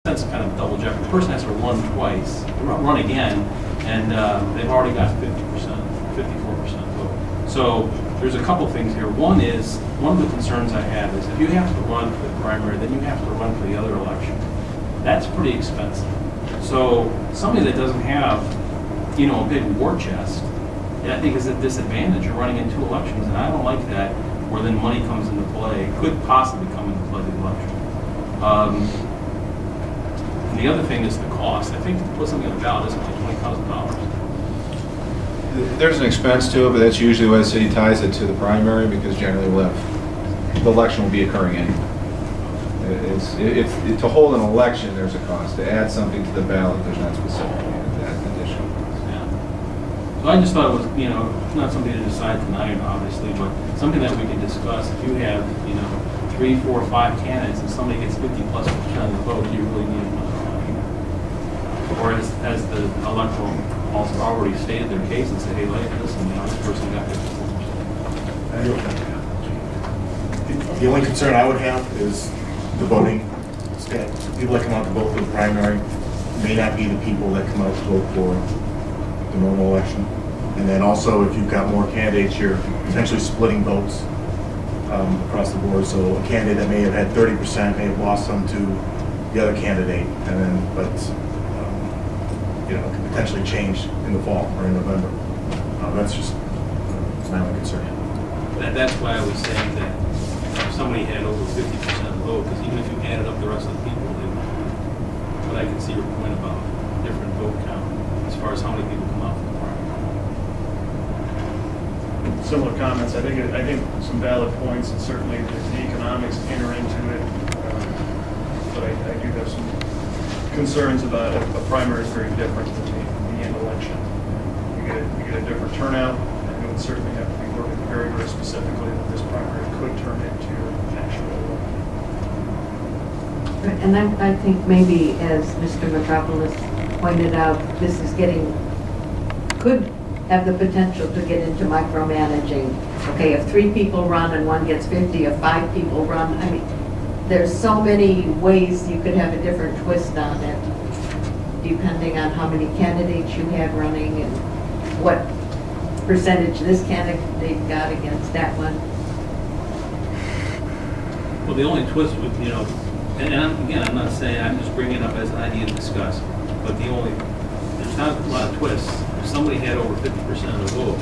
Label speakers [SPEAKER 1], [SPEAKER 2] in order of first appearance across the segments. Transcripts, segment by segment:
[SPEAKER 1] That's kind of double jeopardy. The person has to run twice, run again, and they've already got 50%, 54% vote. So there's a couple things here. One of the concerns I have is if you have to run for the primary, then you have to run for the other election. That's pretty expensive. So somebody that doesn't have, a big war chest, I think is at disadvantage. You're running in two elections, and I don't like that, where then money comes into play, could possibly come into play the election. And the other thing is the cost. I think to put something on the ballot isn't like $20,000.
[SPEAKER 2] There's an expense to it, but that's usually why the city ties it to the primary, because generally the election will be occurring anyway. To hold an election, there's a cost. To add something to the ballot, there's not specifically that additional cost.
[SPEAKER 1] Yeah. So I just thought it was, not something to decide tonight, obviously, but something that we can discuss. If you have, 3, 4, 5 candidates and somebody gets 50+% of the vote, you really need another election. Or as the electoral also already stated their case and said, hey, listen, this person got 54%.
[SPEAKER 3] The only concern I would have is the voting. People that come out to vote for the primary may not be the people that come out to vote for the normal election. And then also, if you've got more candidates, you're potentially splitting votes across the board. So a candidate that may have had 30% may have lost some to the other candidate, and then, but it could potentially change in the fall or in November. That's just my only concern.
[SPEAKER 1] That's why I was saying that if somebody had over 50% of the vote, because even if you added up the rest of the people, but I can see your point about different vote count as far as how many people come out from the primary.
[SPEAKER 4] Similar comments. I think some valid points, and certainly the economics enter into it. But I do have some concerns about a primary is very different than an election. You get a different turnout, and it would certainly have to be working very, very specifically that this primary could turn into an actual election.
[SPEAKER 5] And I think maybe, as Mr. Metropolis pointed out, this is could have the potential to get into micromanaging. Okay, if 3 people run and one gets 50, if 5 people run, I mean, there's so many ways you could have a different twist on it, depending on how many candidates you have running and what percentage this candidate got against that one.
[SPEAKER 1] Well, the only twist would, I'm not saying, I'm just bringing it up as an idea to discuss, but there's not a lot of twists. If somebody had over 50% of the vote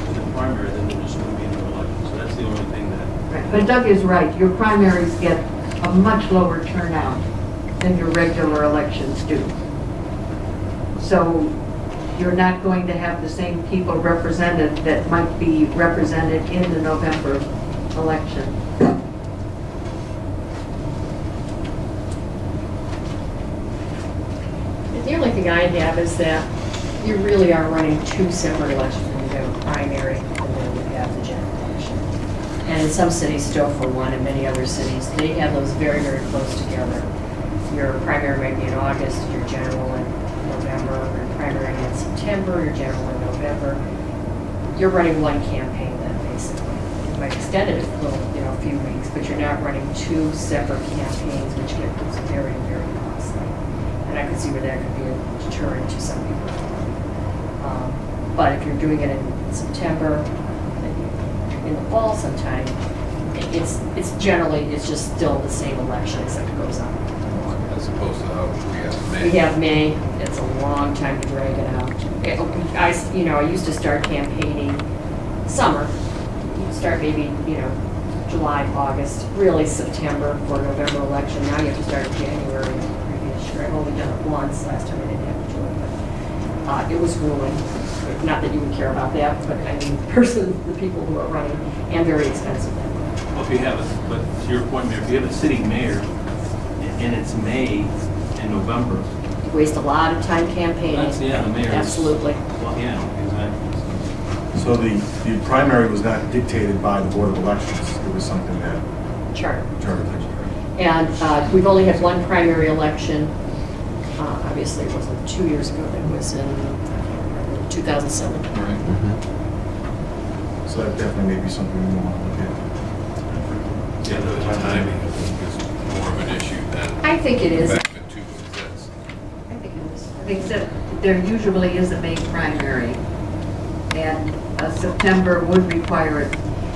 [SPEAKER 1] in the primary, then there just wouldn't be another election. So that's the only thing that...
[SPEAKER 5] Right. But Doug is right. Your primaries get a much lower turnout than your regular elections do. So you're not going to have the same people represented that might be represented in the November election.
[SPEAKER 6] The only thing I have is that you really are running 2 separate elections. You have a primary and then you have the general election. And in some cities still for one, and many other cities, they have those very, very close together. Your primary might be in August, your general in November, your primary in September, your general in November. You're running one campaign then, basically. You might extend it a little, a few weeks, but you're not running 2 separate campaigns, which gets very, very costly. And I could see where that could be a deterrent to some people. But if you're doing it in September, in the fall sometime, it's just still the same election, except it goes on.
[SPEAKER 2] As opposed to how we have May.
[SPEAKER 6] We have May. It's a long time to drag it out. I used to start campaigning summer. You start maybe, July, August, really September for November election. Now you have to start in January of the previous year. I've only done it once. Last time I didn't have to do it, but it was grueling. Not that you would care about that, but I mean, the people who are running, and very expensive.
[SPEAKER 1] Well, but to your point, Mayor, if you have a city mayor and it's May and November.
[SPEAKER 6] You waste a lot of time campaigning.
[SPEAKER 1] The mayor.
[SPEAKER 6] Absolutely.
[SPEAKER 1] Well, yeah, exactly.
[SPEAKER 3] So the primary was not dictated by the Board of Elections. It was something that
[SPEAKER 6] Charter.
[SPEAKER 3] And
[SPEAKER 6] we've only had one primary election. Obviously, it wasn't 2 years ago. It was in 2007.
[SPEAKER 2] Right.
[SPEAKER 3] So that definitely may be something we want to look at.
[SPEAKER 7] Yeah, the timing is more of an issue than
[SPEAKER 6] I think it is.
[SPEAKER 7] investment to
[SPEAKER 5] Except there usually is a May primary, and a September would require,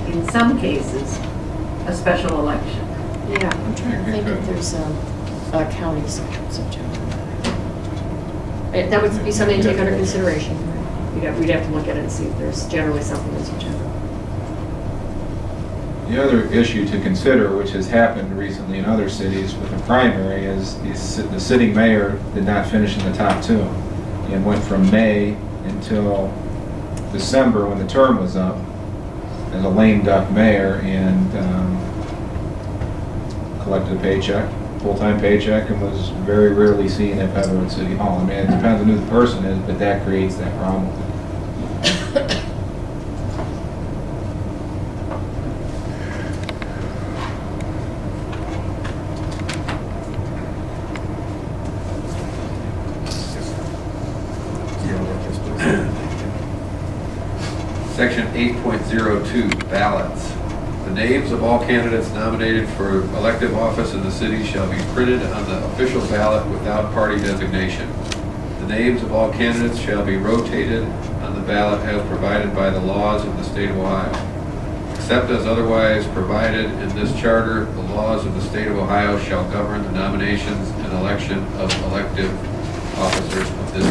[SPEAKER 5] in some cases, a special election.
[SPEAKER 6] Yeah, I'm trying to think if there's a county September. That would be something to take under consideration. We'd have to look at it and see if there's generally something in September.
[SPEAKER 2] The other issue to consider, which has happened recently in other cities with the primary, is the sitting mayor did not finish in the top two and went from May until December when the term was up as a lame duck mayor and collected a paycheck, full-time paycheck, and was very rarely seen if ever at City Hall. I mean, it depends on who the person is, but that creates that problem.
[SPEAKER 7] Section 8.02, ballots. The names of all candidates nominated for elective office in the city shall be printed on the official ballot without party designation. The names of all candidates shall be rotated on the ballot as provided by the laws of the state of Ohio. Except as otherwise provided in this charter, the laws of the state of Ohio shall govern the nominations and election of elective officers of this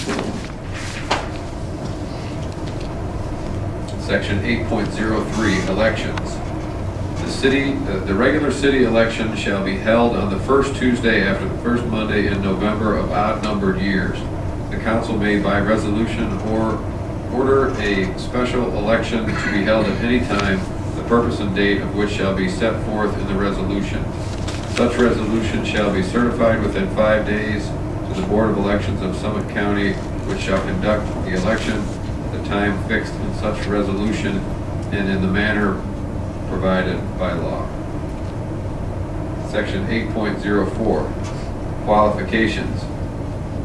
[SPEAKER 7] city. Section 8.03, elections. The regular city election shall be held on the first Tuesday after the first Monday in November of odd-numbered years. The council may by resolution or order a special election to be held at any time, the purpose and date of which shall be set forth in the resolution. Such resolution shall be certified within 5 days to the Board of Elections of Summit County, which shall conduct the election at the time fixed in such resolution and in the manner provided by law. Section 8.04, qualifications.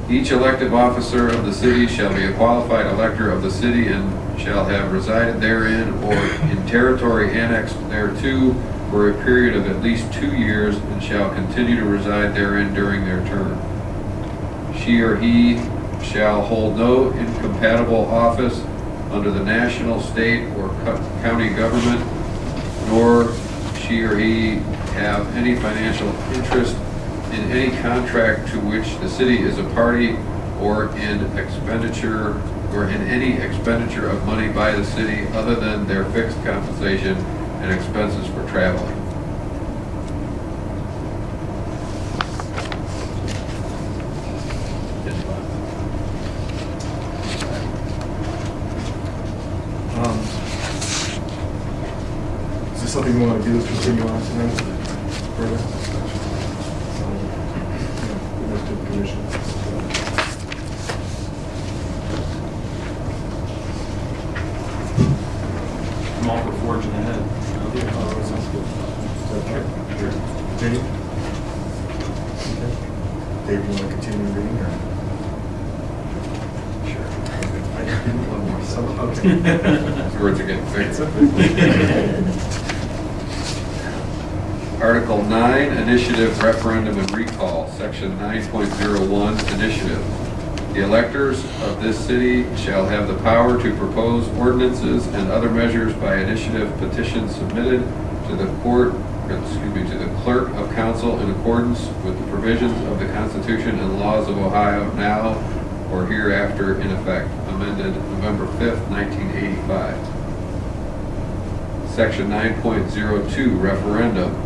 [SPEAKER 7] Each elective officer of the city shall be a qualified elector of the city and shall have resided therein or in territory annexed thereto for a period of at least 2 years and shall continue to reside therein during their term. She or he shall hold no incompatible office under the national, state, or county government, nor she or he have any financial interest in any contract to which the city is a party or in any expenditure of money by the city other than their fixed compensation and expenses for traveling.
[SPEAKER 3] Is this something you want to do, continue on tonight further? Let's do the commission.
[SPEAKER 1] I'm all for forging ahead.
[SPEAKER 3] Sounds good. Sure. Continue? Okay. Dave, you want to continue reading or? Sure. I didn't want more, so, okay.
[SPEAKER 7] Words are getting fixed. Article 9, Initiative, Referendum, and Recall, Section 9.01, Initiative. The electors of this city shall have the power to propose ordinances and other measures by initiative petitions submitted to the clerk of council in accordance with the provisions of the Constitution and laws of Ohio now or hereafter in effect, amended November 5th, 1985. Section 9.02, Referendum.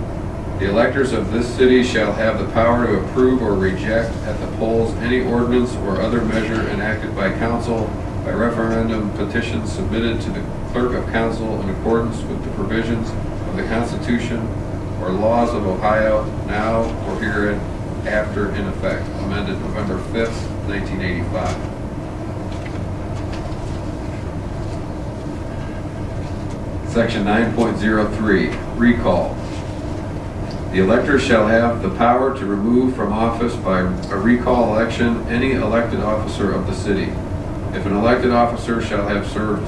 [SPEAKER 7] The electors of this city shall have the power to approve or reject at the polls any ordinance or other measure enacted by council by referendum petitions submitted to the clerk of council in accordance with the provisions of the Constitution or laws of Ohio now or hereafter in effect, amended November 5th, 1985. Section 9.03, Recall. The electors shall have the power to remove from office by a recall election any elected officer of the city. If an elected officer shall have served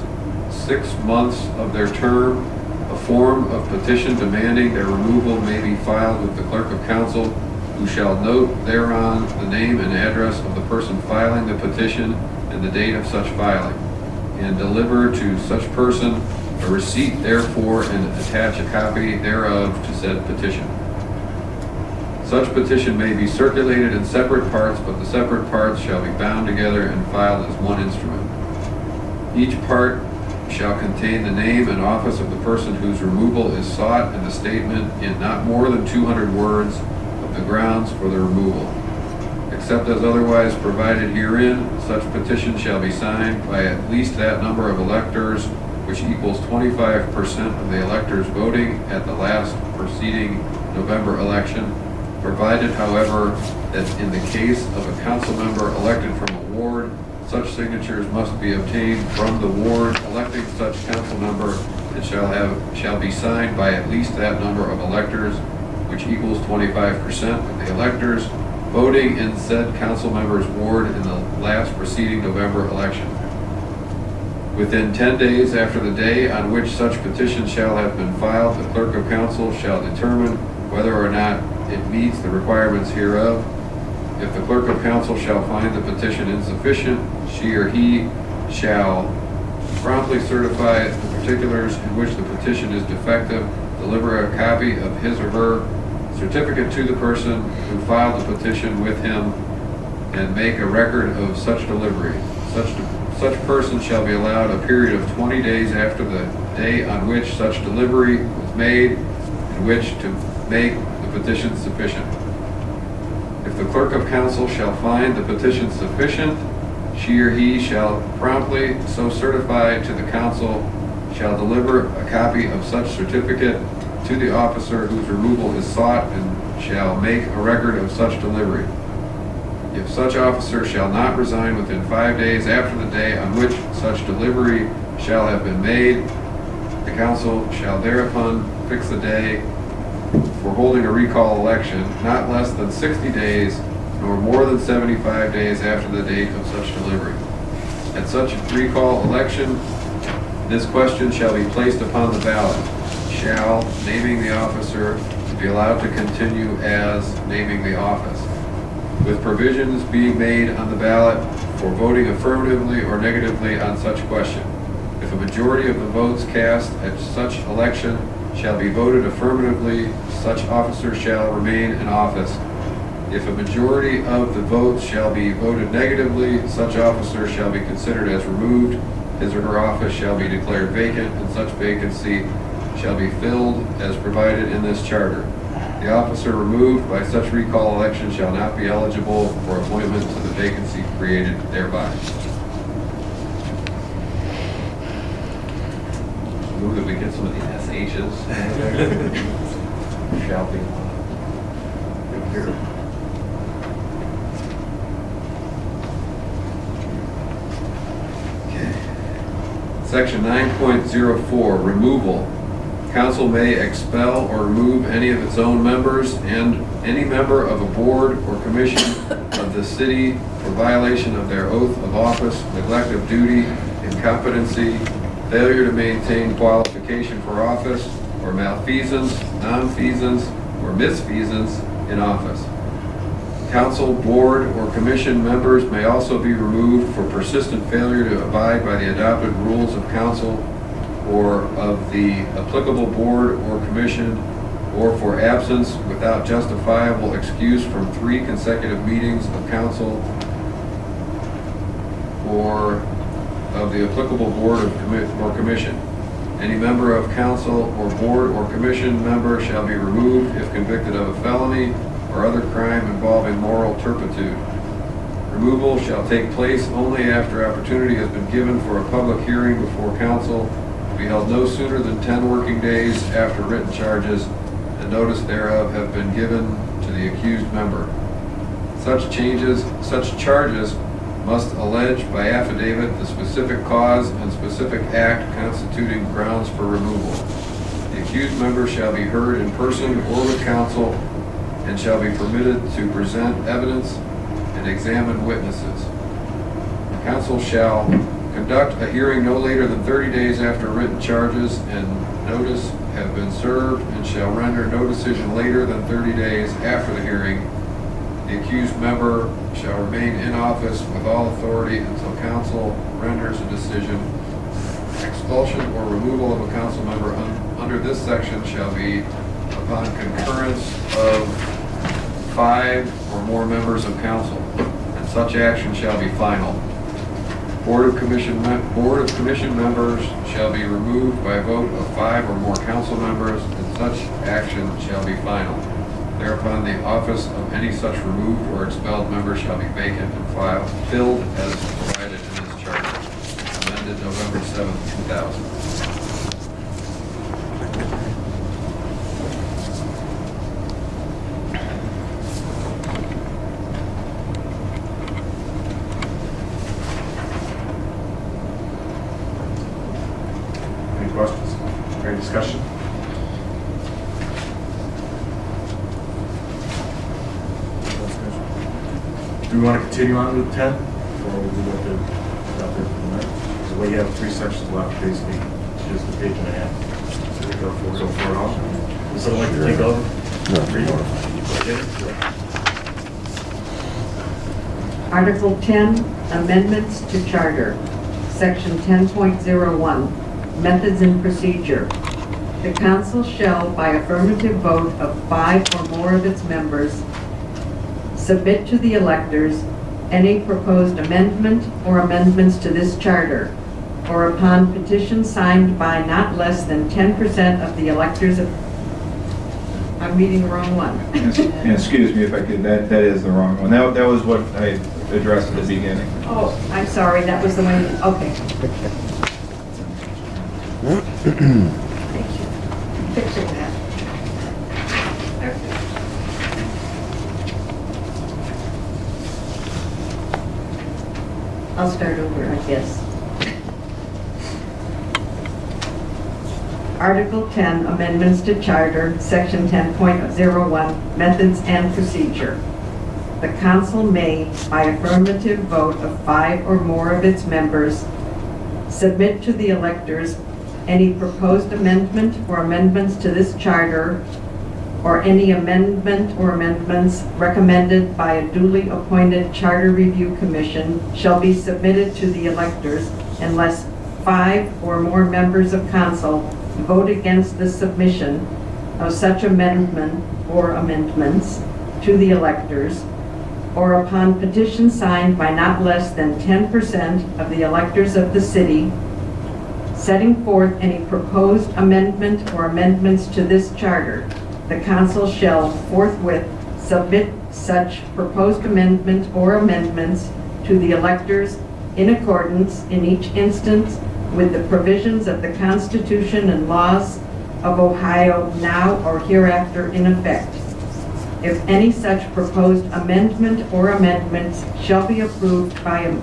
[SPEAKER 7] 6 months of their term, a form of petition demanding their removal may be filed with the clerk of council who shall note thereon the name and address of the person filing the petition and the date of such filing, and deliver to such person a receipt therefor and attach a copy thereof to said petition. Such petition may be circulated in separate parts, but the separate parts shall be bound together and filed as one instrument. Each part shall contain the name and office of the person whose removal is sought and the statement in not more than 200 words of the grounds for the removal. Except as otherwise provided herein, such petition shall be signed by at least that number of electors which equals 25% of the electors voting at the last preceding November election, provided, however, that in the case of a council member elected from a ward, such signatures must be obtained from the ward electing such council member and shall be signed by at least that number of electors, which equals 25% of the electors voting in said council member's ward in the last preceding November election. Within 10 days after the day on which such petition shall have been filed, the clerk of council shall determine whether or not it meets the requirements hereof. If the clerk of council shall find the petition insufficient, she or he shall promptly certify the particulars in which the petition is defective, deliver a copy of his or her certificate to the person who filed the petition with him, and make a record of such delivery. Such person shall be allowed a period of 20 days after the day on which such delivery was made, in which to make the petition sufficient. If the clerk of council shall find the petition sufficient, she or he shall promptly so certify to the council, shall deliver a copy of such certificate to the officer whose removal is sought, and shall make a record of such delivery. If such officer shall not resign within 5 days after the day on which such delivery shall have been made, the council shall thereupon fix the day for holding a recall election, not less than 60 days, nor more than 75 days after the date of such delivery. At such recall election, this question shall be placed upon the ballot. Shall, naming the officer, be allowed to continue as naming the office, with provisions being made on the ballot for voting affirmatively or negatively on such question. If a majority of the votes cast at such election shall be voted affirmatively, such officer shall remain in office. If a majority of the votes shall be voted negatively, such officer shall be considered as removed. His or her office shall be declared vacant, and such vacancy shall be filled as provided in this charter. The officer removed by such recall election shall not be eligible for appointment to the vacancy created thereby. Move that we get some of the SHs. Shall be. Okay. Section 9.04, removal. Council may expel or remove any of its own members and any member of a board or commission of the city for violation of their oath of office, neglect of duty, incompetency, failure to maintain qualification for office, or malfeasance, nonfeasance, or misfeasance in office. Council, board, or commission members may also be removed for persistent failure to abide by the adopted rules of council or of the applicable board or commission, or for absence without justifiable excuse from 3 consecutive meetings of council or of the applicable board or commission. Any member of council or board or commission member shall be removed if convicted of a felony or other crime involving moral turpitude. Removal shall take place only after opportunity has been given for a public hearing before council, to be held no sooner than 10 working days after written charges and notice thereof have been given to the accused member. Such charges must allege by affidavit the specific cause and specific act constituting grounds for removal. The accused member shall be heard in person or with counsel and shall be permitted to present evidence and examine witnesses. The council shall conduct a hearing no later than 30 days after written charges and notice have been served, and shall render no decision later than 30 days after the hearing The accused member shall remain in office with all authority until council renders a decision. Expulsion or removal of a council member under this section shall be upon concurrence of 5 or more members of council, and such action shall be final. Board of Commission members shall be removed by vote of 5 or more council members, and such action shall be final. Thereupon, the office of any such removed or expelled member shall be vacant and filled as provided in this charter. Amended November 7th, 2000.
[SPEAKER 3] Any questions? Any discussion? Do we want to continue on with 10? Or would we let it out there for the night? So we have 3 sections left, basically, just a page and a half. So we go for it all. Would someone like to take over? Read
[SPEAKER 5] Article 10, Amendments to Charter, Section 10.01, Methods and Procedure. The council shall, by affirmative vote of 5 or more of its members, submit to the electors any proposed amendment or amendments to this charter, or upon petition signed by not less than 10% of the electors of... I'm reading the wrong one.
[SPEAKER 2] And excuse me if I could, that is the wrong one. That was what I addressed at the beginning.
[SPEAKER 5] Oh, I'm sorry, that was the one, okay. Thank you. Fixing that. I'll start over, I guess. Article 10, Amendments to Charter, Section 10.01, Methods and Procedure. The council may, by affirmative vote of 5 or more of its members, submit to the electors any proposed amendment or amendments to this charter, or any amendment or amendments recommended by a duly appointed Charter Review Commission shall be submitted to the electors unless 5 or more members of council vote against the submission of such amendment or amendments to the electors, or upon petition signed by not less than 10% of the electors of the city, setting forth any proposed amendment or amendments to this charter. The council shall forthwith submit such proposed amendment or amendments to the electors in accordance, in each instance, with the provisions of the Constitution and laws of Ohio now or hereafter in effect. If any such proposed amendment or amendments shall be approved by a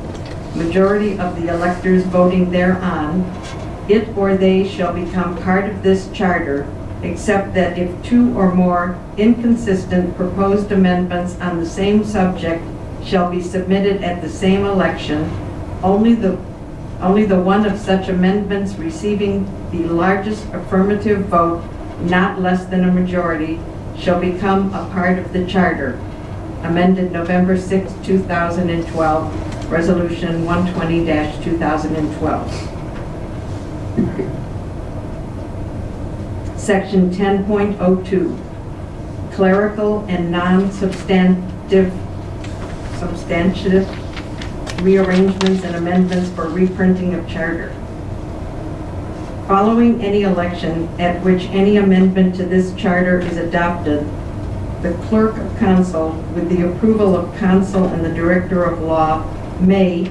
[SPEAKER 5] majority of the electors voting thereon, it or they shall become part of this charter, except that if 2 or more inconsistent proposed amendments on the same subject shall be submitted at the same election, only the one of such amendments receiving the largest affirmative vote, not less than a majority, shall become a part of the charter. Amended November 6, 2012, Resolution 120-2012. Section 10.02, Clerical and non-substantive rearrangements and amendments for reprinting of charter. Following any election at which any amendment to this charter is adopted, the clerk of council, with the approval of council and the director of law, may,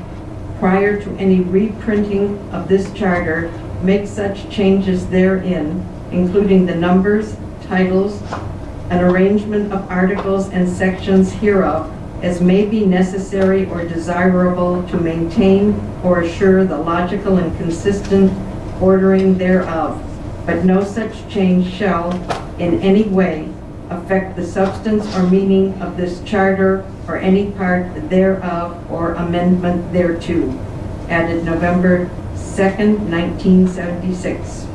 [SPEAKER 5] prior to any reprinting of this charter, make such changes therein, including the numbers, titles, an arrangement of articles and sections hereof, as may be necessary or desirable to maintain or assure the logical and consistent ordering thereof, but no such change shall in any way affect the substance or meaning of this charter or any part thereof or amendment thereto. Added November 2nd, 1976.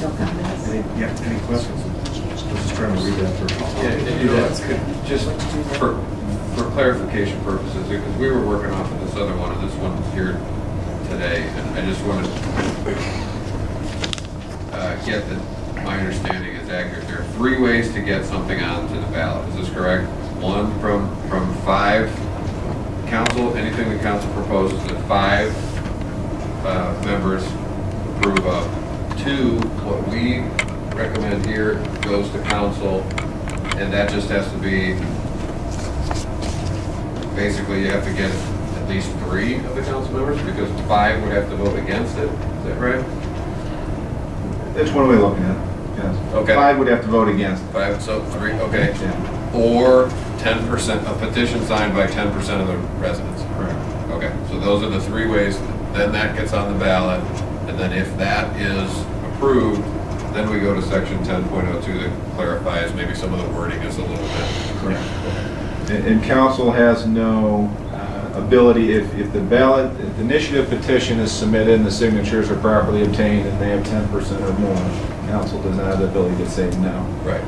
[SPEAKER 5] No comments?
[SPEAKER 3] Any questions? I was just trying to read that first.
[SPEAKER 7] Just for clarification purposes, because we were working off of this other one, and this one's here today, and I just wanted to get that my understanding is accurate. There are 3 ways to get something onto the ballot. Is this correct? 1, from 5 council, anything the council proposes that 5 members approve of. 2, what we recommend here goes to council, and that just has to be, basically you have to get at least 3 of the council members, because 5 would have to vote against it. Is that right?
[SPEAKER 2] That's one way of looking at it, yes.
[SPEAKER 7] Okay.
[SPEAKER 2] 5 would have to vote against.
[SPEAKER 7] 5, so 3, okay.
[SPEAKER 2] Yeah.
[SPEAKER 7] Or 10%, a petition signed by 10% of the residents.
[SPEAKER 2] Correct.
[SPEAKER 7] Okay, so those are the 3 ways, then that gets on the ballot, and then if that is approved, then we go to section 10.02 that clarifies maybe some of the wording is a little bit.
[SPEAKER 2] Correct. And council has no ability, if the ballot, if the initiative petition is submitted and the signatures are properly obtained and they have 10% or more, council does not have the ability to say no.
[SPEAKER 7] Right.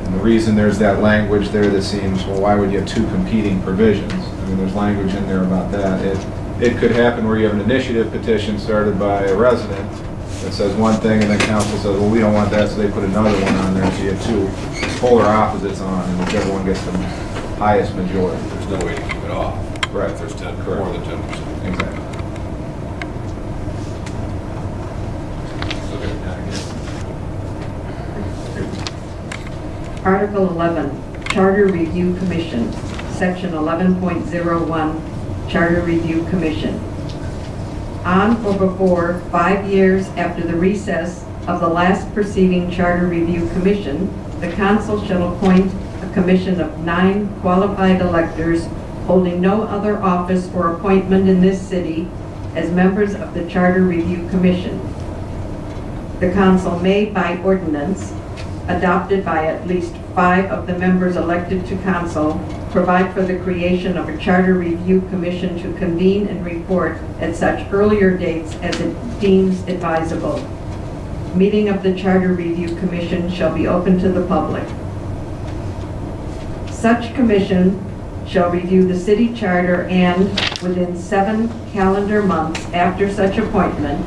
[SPEAKER 2] And the reason there's that language there that seems, well, why would you have 2 competing provisions? I mean, there's language in there about that. It could happen where you have an initiative petition started by a resident that says one thing and then council says, well, we don't want that, so they put another one on there. So you have 2 polar opposites on, and whichever one gets the highest majority.
[SPEAKER 7] There's no way to keep it off.
[SPEAKER 2] Right.
[SPEAKER 7] If there's 10,
[SPEAKER 2] Correct.
[SPEAKER 7] more than 10%.
[SPEAKER 2] Exactly.
[SPEAKER 5] Article 11, Charter Review Commission, Section 11.01, Charter Review Commission. On or before 5 years after the recess of the last preceding Charter Review Commission, the council shall appoint a commission of 9 qualified electors holding no other office or appointment in this city as members of the Charter Review Commission. The council may, by ordinance, adopted by at least 5 of the members elected to council, provide for the creation of a Charter Review Commission to convene and report at such earlier dates as it deems advisable. Meeting of the Charter Review Commission shall be open to the public. Such commission shall review the city charter and, within 7 calendar months after such appointment,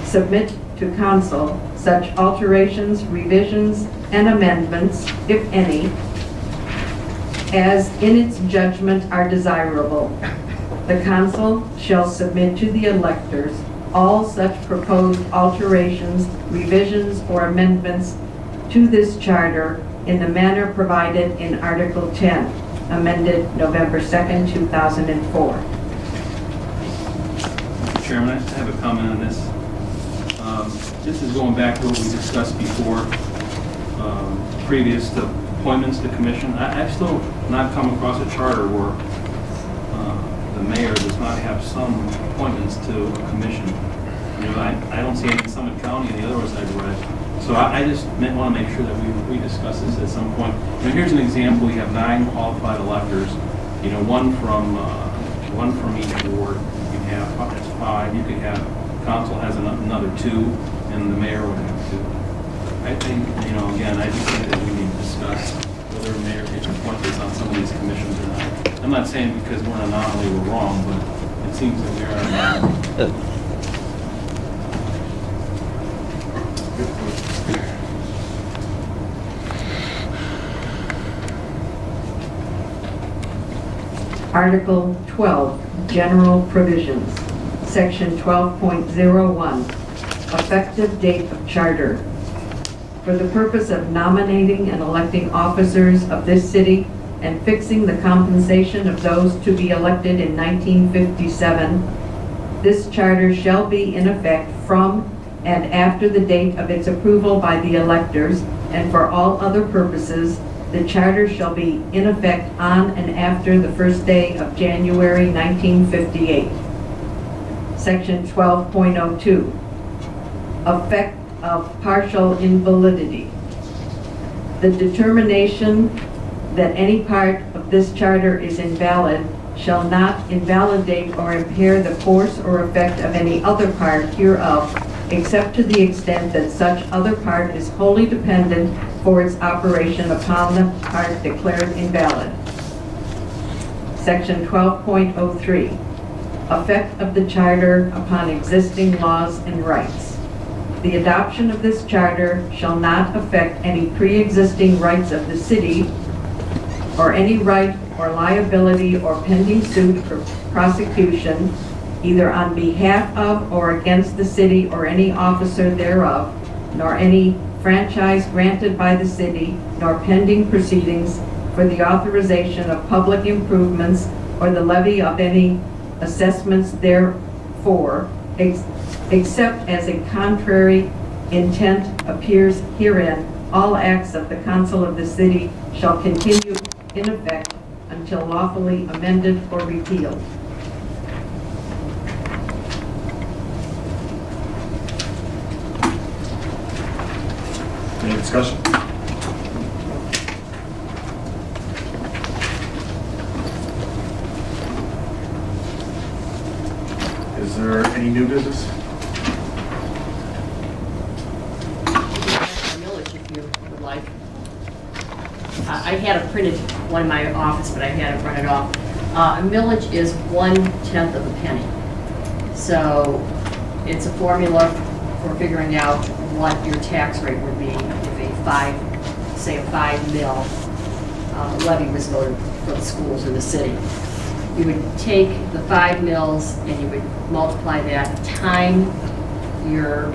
[SPEAKER 5] submit to council such alterations, revisions, and amendments, if any, as in its judgment are desirable. The council shall submit to the electors all such proposed alterations, revisions, or amendments to this charter in the manner provided in Article 10, amended November 2nd, 2004.
[SPEAKER 1] Mr. Chairman, I have a comment on this. This is going back to what we discussed before, previous to appointments to commission. I've still not come across a charter where the mayor does not have some appointments to a commission. You know, I don't see any in Summit County and the other ones I've read. So I just want to make sure that we discuss this at some point. You know, here's an example. You have 9 qualified electors. You know, one from each ward. You have that's 5. You could have council has another 2, and the mayor would have 2. I think, you know, again, I just think that we need to discuss whether the mayor gets appointed on some of these commissions or not. I'm not saying because we're an anomaly we're wrong, but it seems that we are an anomaly.
[SPEAKER 5] Article 12, General Provisions, Section 12.01, Effective Date of Charter. For the purpose of nominating and electing officers of this city and fixing the compensation of those to be elected in 1957, this charter shall be in effect from and after the date of its approval by the electors, and for all other purposes, the charter shall be in effect on and after the first day of January 1958. Section 12.02, Effect of Partial Invalidity. The determination that any part of this charter is invalid shall not invalidate or impair the force or effect of any other part hereof except to the extent that such other part is wholly dependent for its operation upon the part declared invalid. Section 12.03, effect of the charter upon existing laws and rights. The adoption of this charter shall not affect any pre-existing rights of the city or any right or liability or pending suit for prosecution, either on behalf of or against the city or any officer thereof, nor any franchise granted by the city, nor pending proceedings for the authorization of public improvements or the levy of any assessments therefor, except as a contrary intent appears herein. All acts of the council of the city shall continue in effect until lawfully amended or repealed.
[SPEAKER 3] Any discussion? Is there any new business?
[SPEAKER 6] Millage, if you would like. I had it printed one in my office, but I had it run it off. A millage is 1/10 of a penny. So it's a formula for figuring out what your tax rate would be if a 5 mil levy was voted for the schools in the city. You would take the 5 mils and you would multiply that time your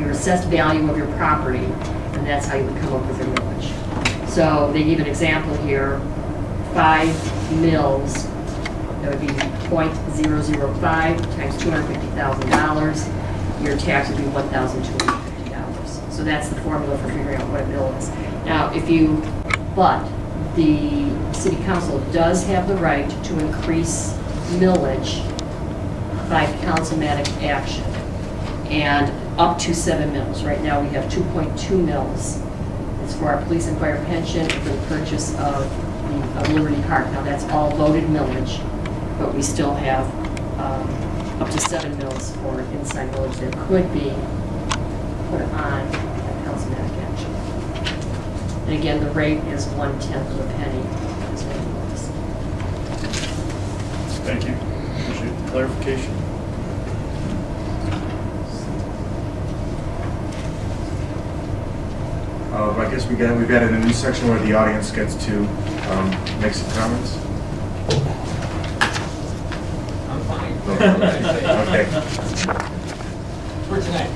[SPEAKER 6] assessed value of your property, and that's how you would come up with your millage. So they give an example here, 5 mils, that would be 0.005 times $250,000. Your tax would be $1,250. So that's the formula for figuring out what a mill is. Now, but the city council does have the right to increase millage by councilmatic action, and up to 7 mils. Right now, we have 2.2 mils. It's for our police and fire pension and for the purchase of Liberty Park. Now, that's all voted millage, but we still have up to 7 mils for inside millage that could be put on councilmatic action. And again, the rate is 1/10 of a penny. Is what it was.
[SPEAKER 4] Thank you. Appreciate the clarification.
[SPEAKER 3] I guess we've added a new section where the audience gets to make some comments.
[SPEAKER 2] I'm fine.
[SPEAKER 3] Okay.
[SPEAKER 2] For tonight.